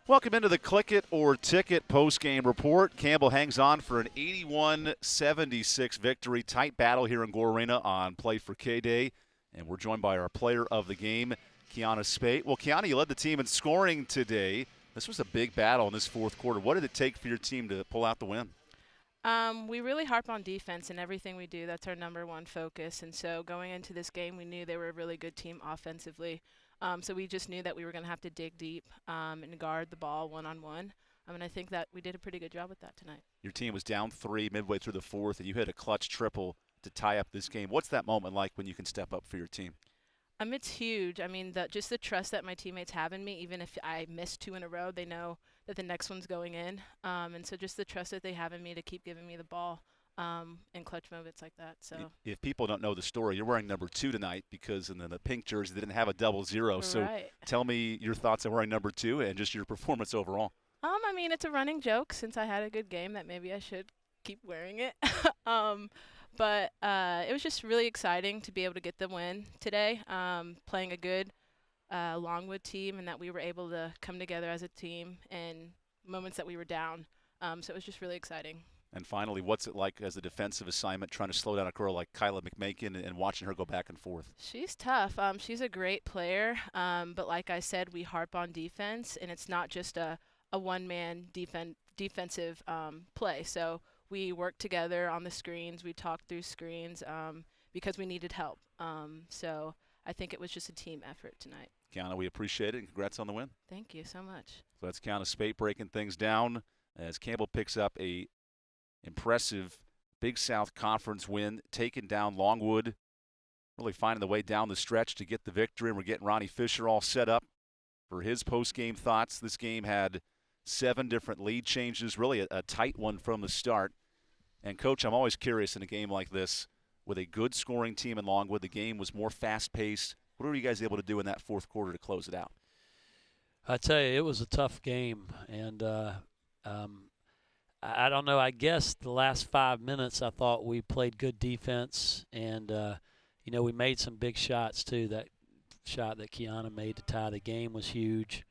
Welcome into the Click It or Ticket postgame report. Campbell hangs on for an 81-76 victory. Tight battle here in Gore Arena on Play for K-Day. And we're joined by our player of the game, Kiana Spate. Well, Kiana, you led the team in scoring today. This was a big battle in this fourth quarter. What did it take for your team to pull out the win? We really harp on defense in everything we do. That's our number one focus. And so going into this game, we knew they were a really good team offensively. So we just knew that we were going to have to dig deep and guard the ball one-on-one. And I think that we did a pretty good job with that tonight. Your team was down 3 midway through the fourth, and you hit a clutch triple to tie up this game. What's that moment like when you can step up for your team? It's huge. I mean, just the trust that my teammates have in me, even if I miss 2 in a row, they know that the next one's going in. And so just the trust that they have in me to keep giving me the ball in clutch moments like that. So if people don't know the story, you're wearing number 2 tonight because in the pink jersey they didn't have a 00. So tell me your thoughts on wearing number 2 and just your performance overall. I mean, it's a running joke since I had a good game that maybe I should keep wearing it. But it was just really exciting to be able to get the win today, playing a good Longwood team, and that we were able to come together as a team in moments that we were down. So it was just really exciting. And finally, what's it like as a defensive assignment trying to slow down a girl like Kyla McMakin and watching her go back and forth? She's tough. She's a great player. But like I said, we harp on defense, and it's not just a one-man defensive play. So we worked together on the screens. We talked through screens because we needed help. So I think it was just a team effort tonight. Kiana, we appreciate it, and congrats on the win. Thank you so much. So that's Kiana Spate breaking things down as Campbell picks up a impressive Big South Conference win, taking down Longwood, really finding the way down the stretch to get the victory. And we're getting Ronnie Fisher all set up for his post-game thoughts. This game had 7 different lead changes, really a tight one from the start. And, Coach, I'm always curious in a game like this, with a good scoring team in Longwood, the game was more fast-paced. What were you guys able to do in that fourth quarter to close it out? I tell you, it was a tough game. And I don't know. I guess the last 5 minutes I thought we played good defense. And, we made some big shots, too. That shot that Kiana made to tie the game was huge.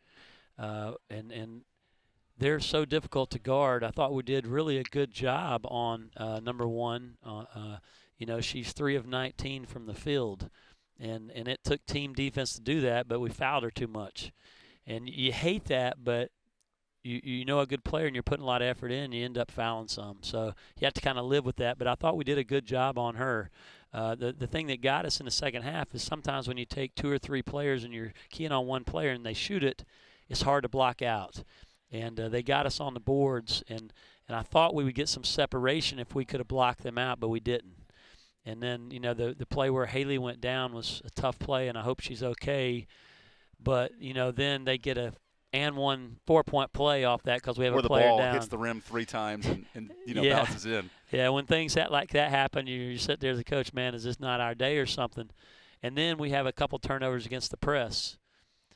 And they're so difficult to guard. I thought we did really a good job on number 1. She's 3 of 19 from the field. And it took team defense to do that, but we fouled her too much. And you hate that, but you know a good player and you're putting a lot of effort in, you end up fouling some. So you have to kind of live with that. But I thought we did a good job on her. The thing that got us in the second half is sometimes when you take 2 or 3 players and you're keying on one player and they shoot it, it's hard to block out. And they got us on the boards, and I thought we would get some separation if we could have blocked them out, but we didn't. And then, the play where Haley went down was a tough play, and I hope she's okay. But, then they get a one 4-point play off that because we have a player down. Where the ball hits the rim 3 times and bounces in. Yeah, when things like that happen, you sit there as a coach, man, is this not our day or something? And then we have a couple turnovers against the press.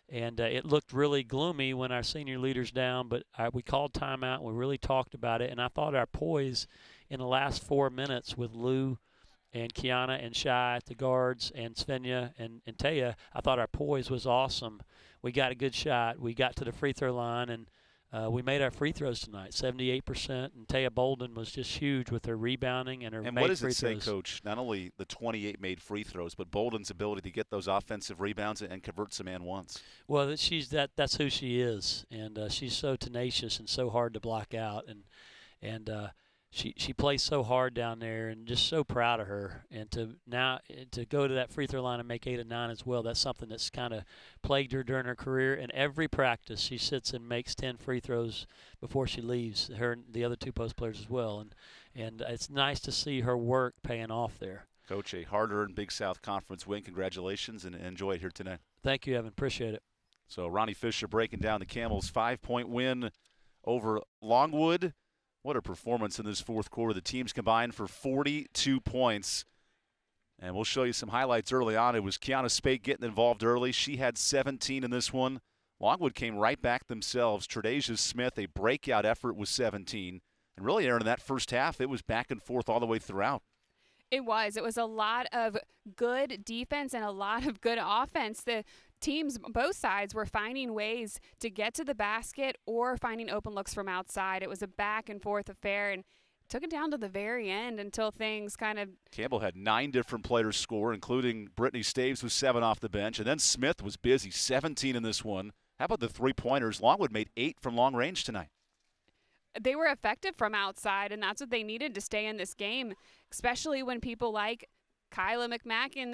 And it looked really gloomy when our senior leader's down, but we called timeout and we really talked about it. And I thought our poise in the last 4 minutes with Lou and Kiana and Shai at the guards and Svenja and Taya, I thought our poise was awesome. We got a good shot. We got to the free throw line, and we made our free throws tonight, 78%. And Taya Bolden was just huge with her rebounding and her and made what does free it say, throws. Coach, not only the 28 made free throws, but Bolden's ability to get those offensive rebounds and convert some and ones? Well, that's who she is, and she's so tenacious and so hard to block out, and she plays so hard down there, and just so proud of her. And to go to that free throw line and make 8 of 9 as well, that's something that's kind of plagued her during her career. And every practice she sits and makes 10 free throws before she leaves, her and the other 2 post players as well. And it's nice to see her work paying off there. Coach, a hard-earned Big South Conference win. Congratulations, and enjoy it here tonight. Thank you, Evan. Appreciate it. So Ronnie Fisher breaking down the Camels' 5-point win over Longwood. What a performance in this fourth quarter. The teams combined for 42 points. And we'll show you some highlights early on. It was Kiana Spate getting involved early. She had 17 in this one. Longwood came right back themselves. Tredasia Smith, a breakout effort, with 17. And really, Aaron, in that first half, it was back and forth all the way throughout. It was. It was a lot of good defense and a lot of good offense. The teams, both sides, were finding ways to get to the basket or finding open looks from outside. It was a back and forth affair, and took it down to the very end until things kind of. Campbell had 9 different players score, including Brittany Staves with 7 off the bench, and then Smith was busy, 17 in this one. How about the three-pointers? Longwood made 8 from long range tonight. They were effective from outside, and that's what they needed to stay in this game, especially when people like Kyla McMackin,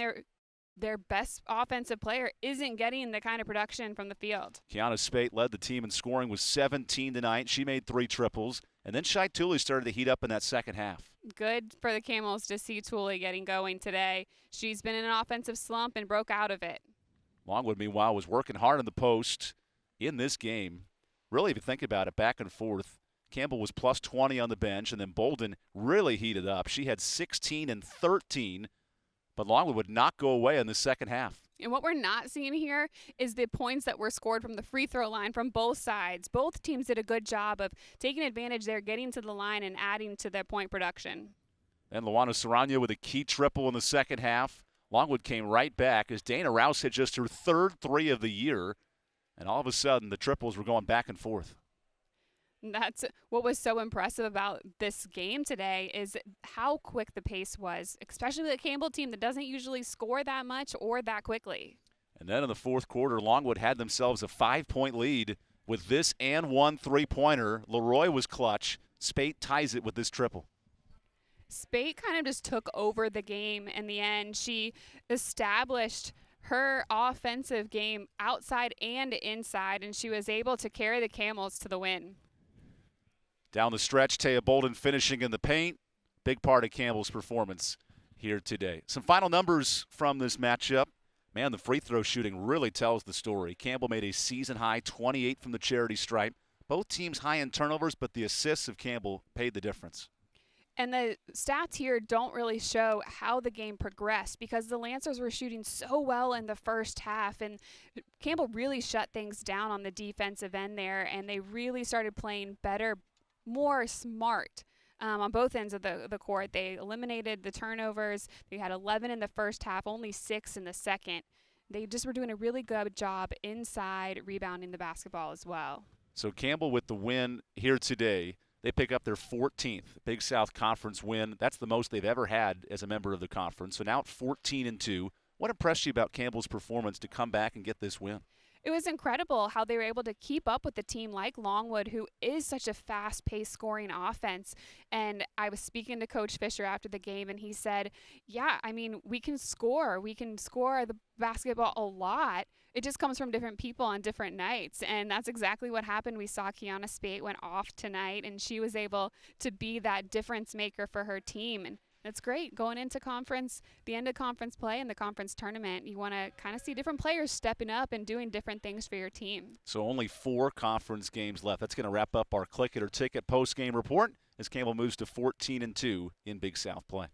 their best offensive player, isn't getting the kind of production from the field. Kiana Spate led the team in scoring with 17 tonight. She made 3 triples. And then Shai Tooley started to heat up in that second half. Good for the Camels to see Tooley getting going today. She's been in an offensive slump and broke out of it. Longwood, meanwhile, was working hard in the post in this game. Really, if you think about it, back and forth, Campbell was plus 20 on the bench, and then Bolden really heated up. She had 16 and 13, but Longwood would not go away in the second half. And what we're not seeing here is the points that were scored from the free throw line from both sides. Both teams did a good job of taking advantage there, getting to the line, and adding to their point production. And Luana Saranya with a key triple in the second half. Longwood came right back as Dana Rouse hit just her 3rd 3 of the year. And all of a sudden, the triples were going back and forth. That's what was so impressive about this game today, is how quick the pace was, especially the Campbell team that doesn't usually score that much or that quickly. And then in the fourth quarter, Longwood had themselves a 5-point lead with this and one three-pointer. Leroy was clutch. Spate ties it with this triple. Spate kind of just took over the game in the end. She established her offensive game outside and inside, and she was able to carry the Camels to the win. Down the stretch, Taya Bolden finishing in the paint. Big part of Campbell's performance here today. Some final numbers from this matchup. Man, the free throw shooting really tells the story. Campbell made a season-high 28 from the charity stripe. Both teams high in turnovers, but the assists of Campbell paid the difference. And the stats here don't really show how the game progressed because the Lancers were shooting so well in the first half, and Campbell really shut things down on the defensive end there, and they really started playing better, more smart on both ends of the court. They eliminated the turnovers. They had 11 in the first half, only 6 in the second. They just were doing a really good job inside, rebounding the basketball as well. So Campbell with the win here today. They pick up their 14th Big South Conference win. That's the most they've ever had as a member of the conference. So now at 14-2. What impressed you about Campbell's performance to come back and get this win? It was incredible how they were able to keep up with a team like Longwood, who is such a fast-paced scoring offense. And I was speaking to Coach Fisher after the game, and he said, yeah, I mean, we can score. We can score the basketball a lot. It just comes from different people on different nights. And that's exactly what happened. We saw Kiana Spate went off tonight, and she was able to be that difference maker for her team. And that's great. Going into conference, the end of conference play and the conference tournament, you want to kind of see different players stepping up and doing different things for your team. So only 4 conference games left. That's going to wrap up our Click It or Ticket post-game report as Campbell moves to 14-2 in Big South play.